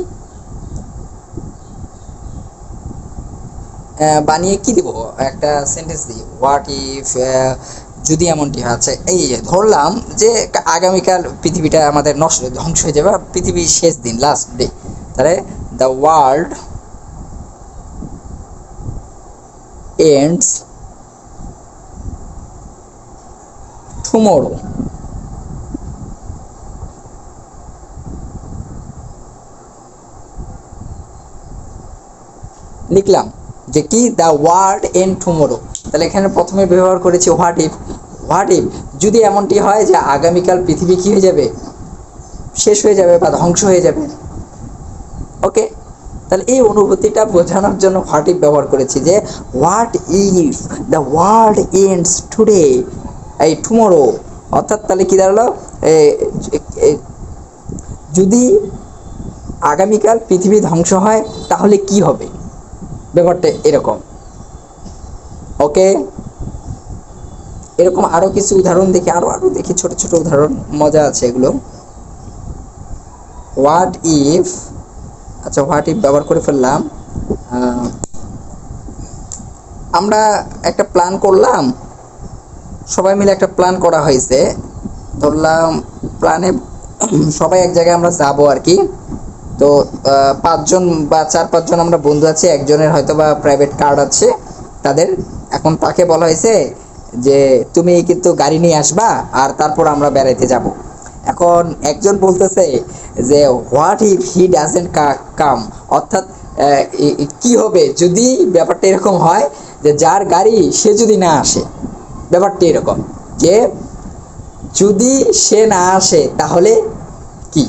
বানিয়ে কি দিব, একটা সেন্টেন্স দিই, হোয়াট ইফ যদি এমনটি হয়। আচ্ছা, এই যে ধরলাম যে আগামীকাল পৃথিবীটা আমাদের নষ্ট, ধ্বংস হয়ে যাবে, পৃথিবীর শেষ দিন, লাস্ট ডে, তাহলে দ্য ওয়ার্ল্ড এন্ডস টুমোরো। লিখলাম যে কি, দ্য ওয়ার্ল্ড এন্ড টুমোরো। তাহলে এখানে প্রথমে ব্যবহার করেছি হোয়াট ইফ। হোয়াট ইফ যদি এমনটি হয় যে আগামীকাল পৃথিবী কি হয়ে যাবে, শেষ হয়ে যাবে বা ধ্বংস হয়ে যাবে। ওকে, তাহলে এই অনুভূতিটা বোঝানোর জন্য হোয়াট ইফ ব্যবহার করেছি, যে what if the world ends today, এই টুমোরো, অর্থাৎ তাহলে কি দাঁড়ালো, যদি আগামীকাল পৃথিবী ধ্বংস হয় তাহলে কি হবে, ব্যাপারটা এরকম। ওকে, এরকম আরো কিছু উদাহরণ দেখি, আরো আরো দেখি, ছোট ছোট উদাহরণ, মজা আছে এগুলো। হোয়াট ইফ, আচ্ছা হোয়াট ইফ ব্যবহার করে ফেললাম। আহ, আমরা একটা প্ল্যান করলাম, সবাই মিলে একটা প্ল্যান করা হয়েছে, ধরলাম প্ল্যানে সবাই এক জায়গায় আমরা যাবো আর কি। তো 5 জন বা 4-5 জন আমরা বন্ধু আছি, একজনের হয়তো বা প্রাইভেট কার আছে তাদের। এখন তাকে বলা হয়েছে যে তুমি কিন্তু গাড়ি নিয়ে আসবা, আর তারপর আমরা বেড়াইতে যাব। এখন একজন বলতেছে যে what if he doesn't come, অর্থাৎ কি হবে যদি ব্যাপারটা এরকম হয় যে যার গাড়ি সে যদি না আসে। ব্যাপারটা এরকম যে যদি সে না আসে তাহলে কি,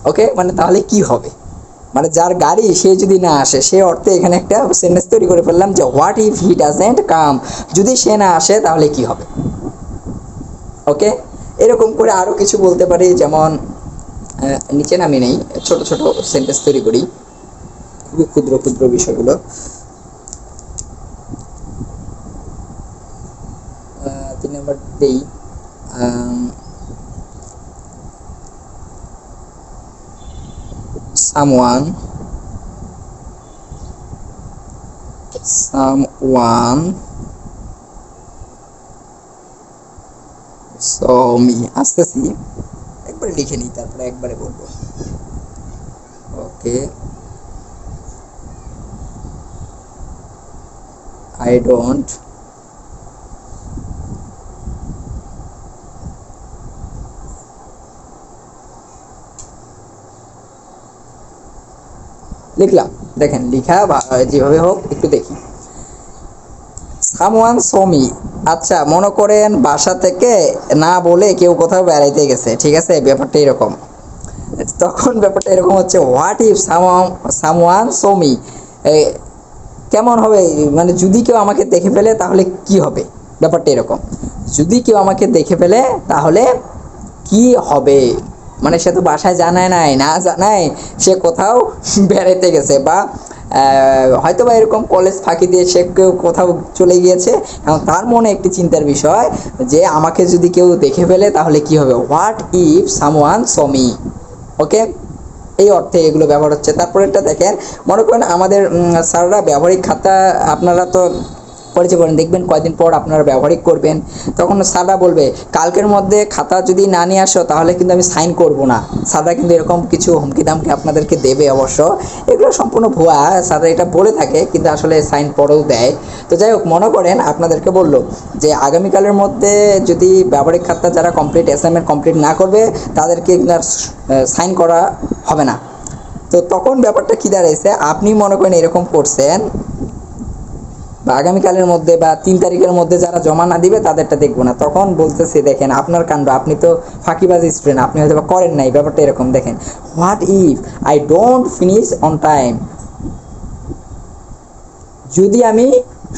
ওকে, মানে তাহলে কি হবে, মানে যার গাড়ি সে যদি না আসে, সে অর্থে এখানে একটা সেন্টেন্স তৈরি করে ফেললাম যে what if he doesn't come, যদি সে না আসে তাহলে কি হবে। ওকে, এরকম করে আরো কিছু বলতে পারি, যেমন নিচে নামি নেই, ছোট ছোট সেন্টেন্স তৈরি করি, খুবই ক্ষুদ্র ক্ষুদ্র বিষয়গুলো। 3 নম্বর দেই, someone saw me, আসতেছি, একবারে লিখে নিই তারপরে একবারে বলবো। ওকে, I don't লিখলাম, দেখেন লিখা বা যেভাবে হোক একটু দেখি। সামওয়ান সমি, আচ্ছা মনে করেন বাসা থেকে না বলে কেউ কোথাও বেড়াইতে গেছে, ঠিক আছে, ব্যাপারটা এরকম। তখন ব্যাপারটা এরকম হচ্ছে হোয়াট ইফ সামওয়ান সমি, কেমন হবে, মানে যদি কেউ আমাকে দেখে ফেলে তাহলে কি হবে, ব্যাপারটা এরকম। যদি কেউ আমাকে দেখে ফেলে তাহলে কি হবে, মানে সে তো বাসায় জানায় নাই, না জানায় সে কোথাও বেড়াইতে গেছে, বা হয়তো বা এরকম কলেজ ফাঁকি দিয়ে সে কেউ কোথাও চলে গিয়েছে। এবং তার মনে একটি চিন্তার বিষয় যে আমাকে যদি কেউ দেখে ফেলে তাহলে কি হবে, what if someone saw me. Okay, এই অর্থে এগুলো ব্যবহার হচ্ছে। তারপরেরটা দেখেন, মনে করেন আমাদের স্যাররা ব্যবহারিক খাতা, আপনারা তো পরিচয় করেন, দেখবেন কয়েকদিন পর আপনারা ব্যবহারিক করবেন, তখন স্যাররা বলবে কালকের মধ্যে খাতা যদি না নিয়ে আসো তাহলে কিন্তু আমি সাইন করব না। স্যাররা কিন্তু এরকম কিছু হুমকি দামকি আপনাদেরকে দেবে অবশ্য, এগুলো সম্পূর্ণ ভুয়া, স্যাররা এটা বলে থাকে কিন্তু আসলে সাইন পরেও দেয়। তো যাই হোক, মনে করেন আপনাদেরকে বললো যে আগামীকালের মধ্যে যদি ব্যবহারিক খাতা যারা কমপ্লিট অ্যাসাইনমেন্ট কমপ্লিট না করবে তাদেরকে সাইন করা হবে না। তো তখন ব্যাপারটা কি দাঁড়াইছে, আপনি মনে করেন এরকম করছেন, বা আগামীকালের মধ্যে বা 3 তারিখের মধ্যে যারা জমা না দিবে তাদেরটা দেখবো না, তখন বলতেছে দেখেন আপনার কাণ্ড, আপনি তো ফাঁকিবাজি স্টুডেন্ট, আপনি হয়তো করেন নাই, ব্যাপারটা এরকম। দেখেন what if I don't finish on time, যদি আমি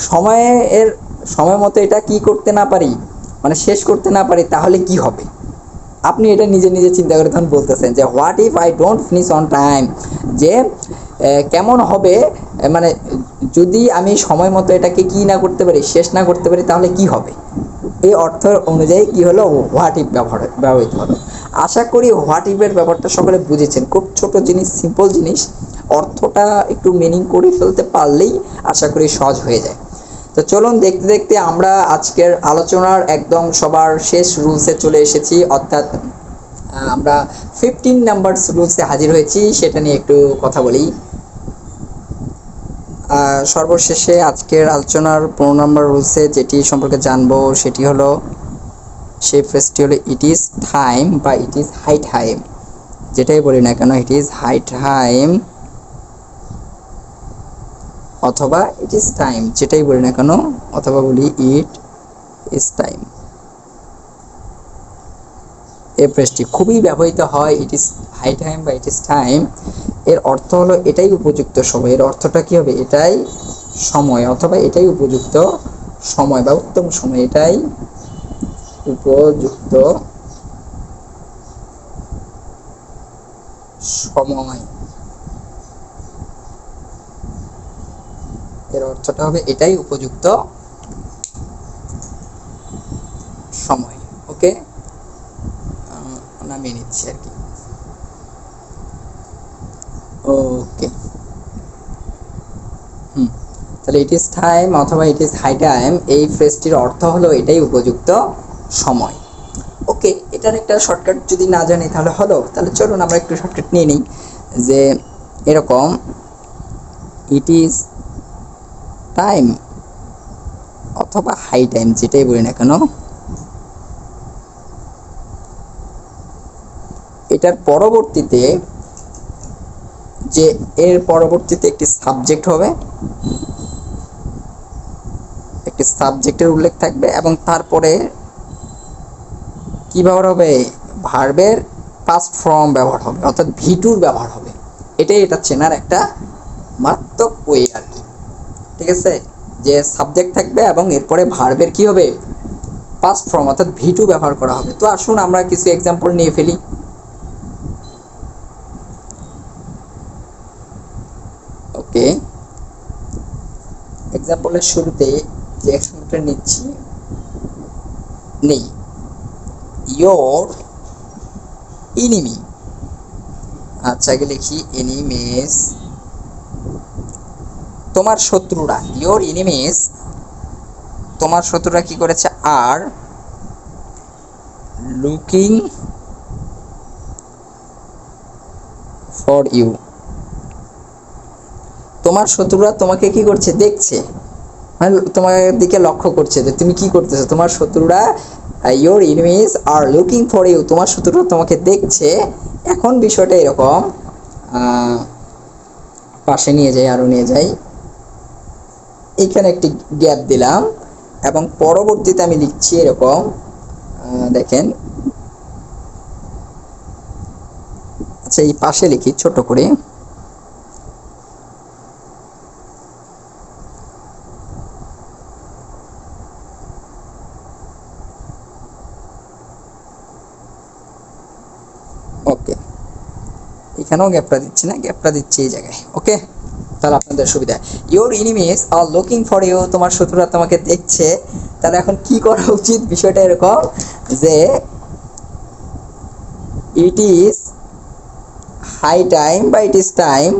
সময়ের সময় মতো এটা কি করতে না পারি, মানে শেষ করতে না পারি তাহলে কি হবে। আপনি এটা নিজে নিজে চিন্তা করে তখন বলতেছেন যে what if I don't finish on time, যে কেমন হবে, মানে যদি আমি সময় মতো এটাকে কি না করতে পারি, শেষ না করতে পারি তাহলে কি হবে। এই অর্থ অনুযায়ী কি হলো, হোয়াট ইফ ব্যবহৃত হলো। আশা করি হোয়াট ইফের ব্যাপারটা সকলে বুঝেছেন, খুব ছোট জিনিস, সিম্পল জিনিস, অর্থটা একটু মিনিং করে ফেলতে পারলেই আশা করি সহজ হয়ে যায়। তো চলুন দেখতে দেখতে আমরা আজকের আলোচনার একদম সবার শেষ রুলসে চলে এসেছি, অর্থাৎ আমরা 15 নাম্বার রুলসে হাজির হয়েছি, সেটা নিয়ে একটু কথা বলি। সর্বশেষে আজকের আলোচনার 15 নম্বর রুলসে যেটি সম্পর্কে জানবো সেটি হলো, সেই ফ্রেজটি হলো ইট ইজ টাইম বা ইট ইজ হাই টাইম, যেটাই বলি না কেন, ইট ইজ হাই টাইম অথবা ইট ইজ টাইম, যেটাই বলি না কেন, অথবা বলি ইট ইজ টাইম, এই ফ্রেজটি খুবই ব্যবহৃত হয়, ইট ইজ হাই টাইম বা ইট ইজ টাইম। এর অর্থ হলো এটাই উপযুক্ত সময়, এর অর্থটা কি হবে, এটাই সময় অথবা এটাই উপযুক্ত সময় বা উত্তম সময়, এটাই উপযুক্ত সময়, এর অর্থটা হবে এটাই উপযুক্ত ওকে, নামিয়ে নিচ্ছি আর কি। ওকে, তাহলে ইট ইজ টাইম অথবা ইট ইজ হাই টাইম, এই ফ্রেজটির অর্থ হলো এটাই উপযুক্ত সময়। ওকে, এটার একটা শর্টকাট যদি না জানি তাহলে হলো, তাহলে চলুন আমরা একটু শর্টকাট নিয়ে নিই। যে এরকম, ইট ইজ টাইম অথবা হাই টাইম, যেটাই বলি না কেন, এটার পরবর্তীতে যে এর পরবর্তীতে একটি সাবজেক্ট হবে, একটি সাবজেক্টের উল্লেখ থাকবে, এবং তারপরে কি ব্যবহার হবে, ভার্বের পাস্ট ফর্ম ব্যবহার হবে, অর্থাৎ ভিটুর ব্যবহার হবে। এটাই এটা চেনার একটা মারাত্মক ওয়ে আর কি। ঠিক আছে, যে সাবজেক্ট থাকবে এবং এরপরে ভার্বের কি হবে, পাস্ট ফর্ম অর্থাৎ ভিটু ব্যবহার করা হবে। তো আসুন আমরা কিছু এক্সাম্পল নিয়ে ফেলি। ওকে, এক্সাম্পলের শুরুতে যে এক্সাম্পলটা নিচ্ছি, নেই ইয়োর এনিমি। আচ্ছা, আগে লিখি এনিমিস, তোমার শত্রুরা, ইয়োর এনিমিস, তোমার শত্রুরা কি করেছে, আর লুকিং ফর ইউ, তোমার শত্রুরা তোমাকে কি করছে, দেখছে, মানে তোমার দিকে লক্ষ্য করছে যে তুমি কি করতেছো। তোমার শত্রুরা, your enemies are looking for you, তোমার শত্রুরা তোমাকে দেখছে। এখন বিষয়টা এরকম, পাশে নিয়ে যাই, আরো নিয়ে যাই, এখানে একটি গ্যাপ দিলাম এবং পরবর্তীতে আমি লিখছি এরকম, দেখেন, আচ্ছা এই পাশে লিখি ছোট করে, ওকে, এখানেও গ্যাপটা দিচ্ছি না, গ্যাপটা দিচ্ছি এই জায়গায়। ওকে, তাহলে আপনাদের সুবিধা, your enemies are looking for you, তোমার শত্রুরা তোমাকে দেখছে। তাহলে এখন কি করা উচিত, বিষয়টা এরকম যে ইট ইজ হাই টাইম বা ইট ইজ টাইম,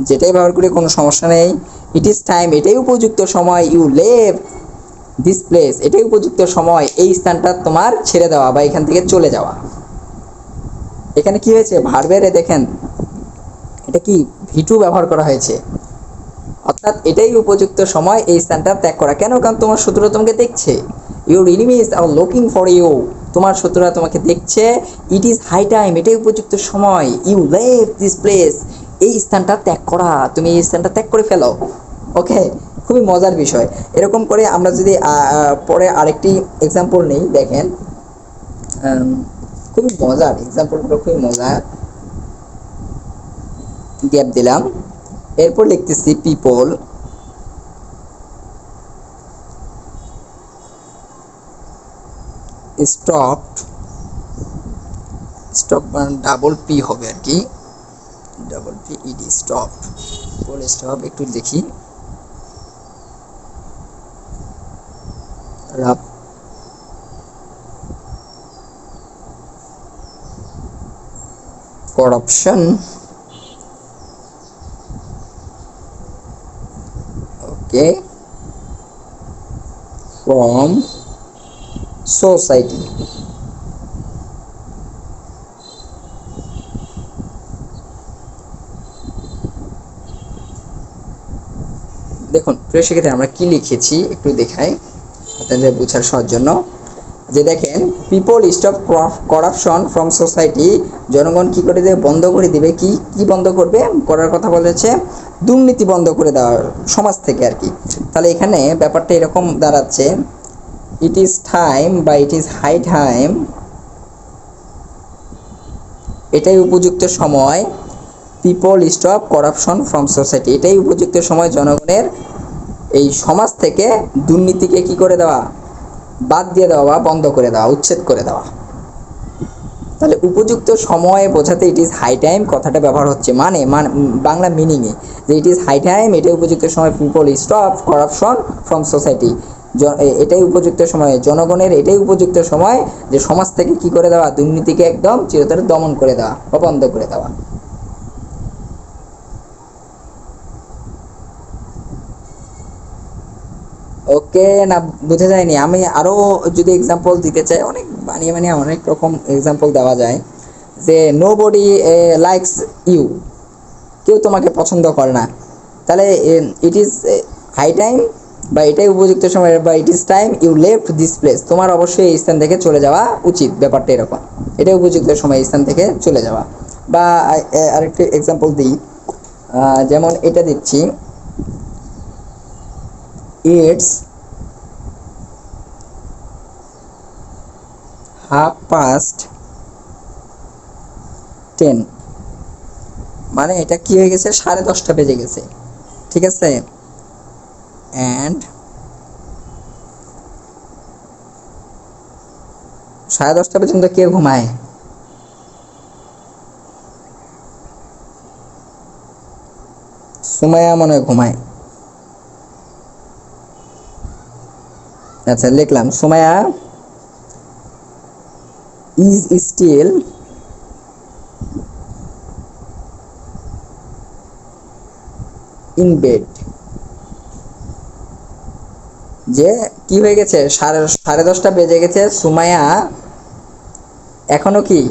যেটাই ব্যবহার করে কোনো সমস্যা নেই। ইট ইজ টাইম, এটাই উপযুক্ত সময়, ইউ লেভ দিস প্লেস, এটাই উপযুক্ত সময় এই স্থানটা তোমার ছেড়ে দেওয়া বা এখান থেকে চলে যাওয়া। এখানে কি হয়েছে, ভার্বের দেখেন এটা কি ভিটু ব্যবহার করা হয়েছে, অর্থাৎ এটাই উপযুক্ত সময় এই স্থানটা ত্যাগ করা। কেন, কারণ তোমার শত্রুরা তোমাকে দেখছে। Your enemies are looking for you, তোমার শত্রুরা তোমাকে দেখছে। ইট ইজ হাই টাইম, এটাই উপযুক্ত সময়, ইউ লিভ দিস প্লেস, এই স্থানটা ত্যাগ করা, তুমি এই স্থানটা ত্যাগ করে ফেলো। ওকে, খুবই মজার বিষয়। এরকম করে আমরা যদি পরে আরেকটি এক্সাম্পল নেই, দেখেন খুবই মজার এক্সাম্পলগুলো, খুবই মজার। গ্যাপ দিলাম, এরপর লিখতেছি people stopped, stop double p হবে আর কি, double p ED, stop, people stop, একটু দেখি, রাপ corruption, okay, from society। দেখুন প্রিয় শিক্ষার্থী, আমরা কি লিখেছি একটু দেখাই আপনাদের বোঝার সহজ জন্য। যে দেখেন, people stop corruption from society, জনগণ কি করে দেবে, বন্ধ করে দিবে। কি কি বন্ধ করবে, করার কথা বলেছে, দুর্নীতি বন্ধ করে দেওয়ার, সমাজ থেকে আর কি। তাহলে এখানে ব্যাপারটা এরকম দাঁড়াচ্ছে, ইট ইজ টাইম বা ইট ইজ হাই টাইম, এটাই উপযুক্ত সময়, people stop corruption from society, এটাই উপযুক্ত সময় জনগণের এই সমাজ থেকে দুর্নীতিকে কি করে দেওয়া, বাদ দিয়ে দেওয়া বা বন্ধ করে দেওয়া, উচ্ছেদ করে দেওয়া। তাহলে উপযুক্ত সময় বোঝাতে ইট ইজ হাই টাইম কথাটা ব্যবহার হচ্ছে, মানে বাংলা মিনিংয়ে যে ইট ইজ হাই টাইম, এটাই উপযুক্ত সময়, people stop corruption from society, এটাই উপযুক্ত সময়, জনগণের এটাই উপযুক্ত সময় যে সমাজ থেকে কি করে দেওয়া, দুর্নীতিকে একদম চিরতরে দমন করে দেওয়া বা বন্ধ করে দেওয়া। ওকে, না বুঝে যায়নি। আমি আরো যদি এক্সাম্পল দিতে চাই, অনেক বানিয়ে বানিয়ে অনেক রকম এক্সাম্পল দেওয়া যায়, যে নো বডি লাইকস ইউ, কেউ তোমাকে পছন্দ করে না। তাহলে ইট ইজ হাই টাইম, বা এটাই উপযুক্ত সময়, বা it is time you left this place, তোমার অবশ্যই এই স্থান থেকে চলে যাওয়া উচিত, ব্যাপারটা এরকম। এটাই উপযুক্ত সময় এই স্থান থেকে চলে যাওয়া। বা আরেকটি এক্সাম্পল দিই, যেমন এটা দিচ্ছি, ইটস 10:30, মানে এটা কি হয়ে গেছে, 10:30 বেজে গেছে, ঠিক আছে। অ্যান্ড 10:30 পর্যন্ত কে ঘুমায়? সুমাইয়া মনে হয় ঘুমায়। আচ্ছা, লিখলাম Sumaiya is still in bed, যে কি হয়ে গেছে, 10:30 বেজে গেছে, সুমাইয়া এখনো কি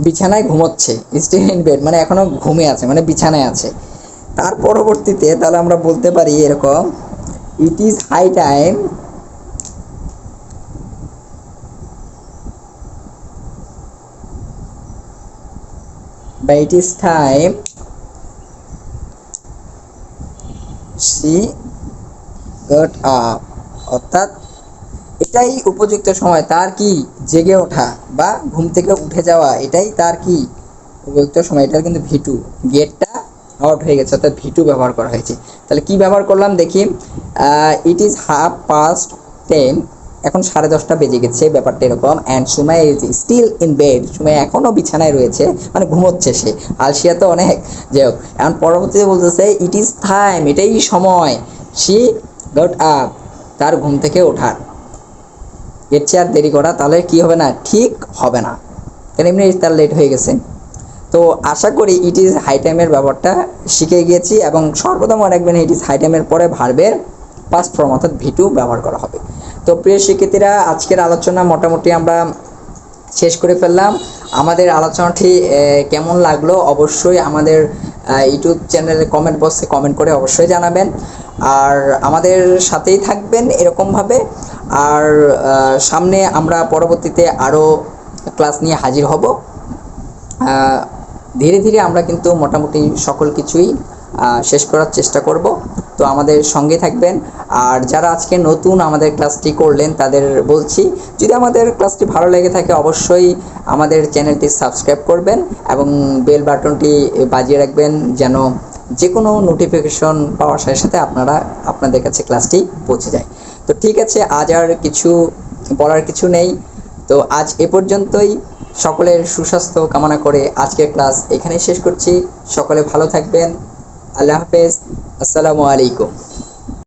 বিছানায় ঘুমোচ্ছে, স্টিল ইন বেড মানে এখনো ঘুমিয়ে আছে, মানে বিছানায় আছে। তার পরবর্তীতে তাহলে আমরা বলতে পারি এরকম, ইট ইজ হাই টাইম বা it is time she got up, অর্থাৎ এটাই উপযুক্ত সময় তার কি জেগে ওঠা বা ঘুম থেকে উঠে যাওয়া, এটাই তার কি উপযুক্ত সময়। এটা কিন্তু ভিটু, গেটটা আউট হয়ে গেছে, অর্থাৎ ভিটু ব্যবহার করা হয়েছে। তাহলে কি ব্যবহার করলাম দেখি, ইট ইজ 10:30, এখন 10:30 বেজে গেছে, ব্যাপারটা এরকম। And Sumaiya is still in bed, Sumaiya এখনো বিছানায় রয়েছে, মানে ঘুমোচ্ছে সে, আলসিয়া তো অনেক। যাই হোক, এখন পরবর্তীতে বলতেছে ইট ইজ টাইম, এটাই সময়, শি গট আপ, তার ঘুম থেকে ওঠার। এর চেয়ে আর দেরি করা তাহলে কি হবে না, ঠিক হবে না, কারণ এমনি তার লেট হয়ে গেছে। তো আশা করি ইট ইজ হাই টাইমের ব্যাপারটা শিখে গিয়েছি, এবং সর্বদা মনে রাখবেন ইট ইজ হাই টাইমের পরে ভার্বের পাস্ট ফর্ম অর্থাৎ ভিটু ব্যবহার করা হবে। তো প্রিয় শিক্ষার্থীরা, আজকের আলোচনা মোটামুটি আমরা শেষ করে ফেললাম। আমাদের আলোচনাটি কেমন লাগলো অবশ্যই আমাদের ইউটিউব চ্যানেলের কমেন্ট বক্সে কমেন্ট করে অবশ্যই জানাবেন, আর আমাদের সাথেই থাকবেন এরকমভাবে। আর সামনে আমরা পরবর্তীতে আরও ক্লাস নিয়ে হাজির হব। ধীরে ধীরে আমরা কিন্তু মোটামুটি সকল কিছুই শেষ করার চেষ্টা করব। তো আমাদের সঙ্গে থাকবেন। আর যারা আজকে নতুন আমাদের ক্লাসটি করলেন তাদের বলছি, যদি আমাদের ক্লাসটি ভালো লেগে থাকে অবশ্যই আমাদের চ্যানেলটি সাবস্ক্রাইব করবেন এবং বেল বাটনটি বাজিয়ে রাখবেন, যেন যে কোনো নোটিফিকেশন পাওয়ার সাথে সাথে আপনাদের কাছে ক্লাসটি পৌঁছে যায়। তো ঠিক আছে, আজ আর কিছু বলার কিছু নেই। তো আজ এ পর্যন্তই। সকলের সুস্বাস্থ্য কামনা করে আজকের ক্লাস এখানেই শেষ করছি। সকলে ভালো থাকবেন। আল্লাহ হাফেজ। আসসালামু আলাইকুম।